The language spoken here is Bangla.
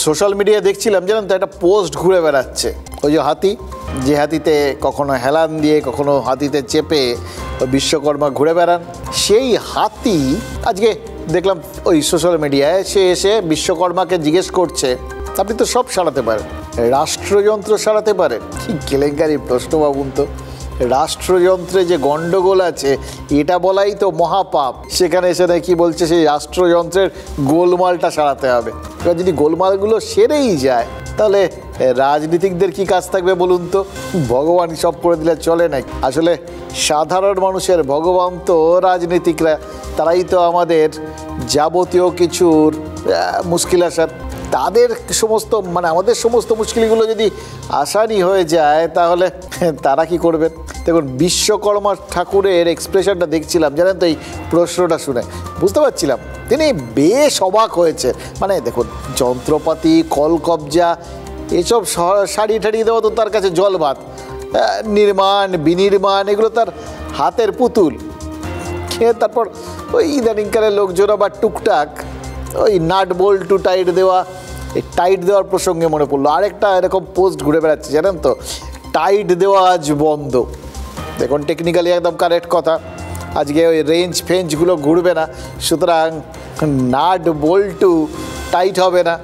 সোশ্যাল মিডিয়ায় দেখছিলাম জানেন তো, একটা পোস্ট ঘুরে বেড়াচ্ছে। ওই যে হাতি, যে হাতিতে কখনো হেলান দিয়ে কখনো হাতিতে চেপে বিশ্বকর্মা ঘুরে বেড়ান, সেই হাতি আজকে দেখলাম ওই সোশ্যাল মিডিয়ায় সে এসে বিশ্বকর্মাকে জিজ্ঞেস করছে, আপনি তো সব সারাতে পারেন, রাষ্ট্রযন্ত্র সারাতে পারেন? কি কেলেঙ্কারি প্রশ্ন ভাবুন তো। রাষ্ট্রযন্ত্রে যে গন্ডগোল আছে এটা বলাই তো মহাপাপ, সেখানে এসে কি বলছে সেই রাষ্ট্রযন্ত্রের গোলমালটা সারাতে হবে। এবার যদি গোলমালগুলো সেরেই যায় তাহলে রাজনীতিকদের কি কাজ থাকবে বলুন তো? ভগবান সব করে দিলে চলে নাকি? আসলে সাধারণ মানুষের ভগবান তো রাজনীতিকরা, তারাই তো আমাদের যাবতীয় কিছুর মুশকিল আসার, তাদের সমস্ত আমাদের সমস্ত মুশকিলগুলো যদি আসানই হয়ে যায় তাহলে তারা কি করবেন? দেখুন, বিশ্বকর্মা ঠাকুরের এক্সপ্রেশনটা দেখছিলাম জানেন তো, এই প্রশ্নটা শুনে বুঝতে পারছিলাম তিনি বেশ অবাক হয়েছে। দেখুন, যন্ত্রপাতি, কলকবজা, এসব শাড়ি ঠাড়ি দেওয়া তো তার কাছে জলভাত, নির্মাণ বিনির্মাণ এগুলো তার হাতের পুতুল। তারপর ওই ইদানিংকালের লোকজন আবার টুকটাক ওই নাট বল্টু টাইট দেওয়া, এই টাইট দেওয়ার প্রসঙ্গে মনে পড়লো আরেকটা এরকম পোস্ট ঘুরে বেড়াচ্ছে জানেন তো, টাইট দেওয়া আজ বন্ধ। দেখুন, টেকনিক্যালি একদম কারেক্ট কথা, আজকে ওই রেঞ্জ ফেঞ্জগুলো ঘুরবে না, সুতরাং নাট বল্টু টাইট হবে না।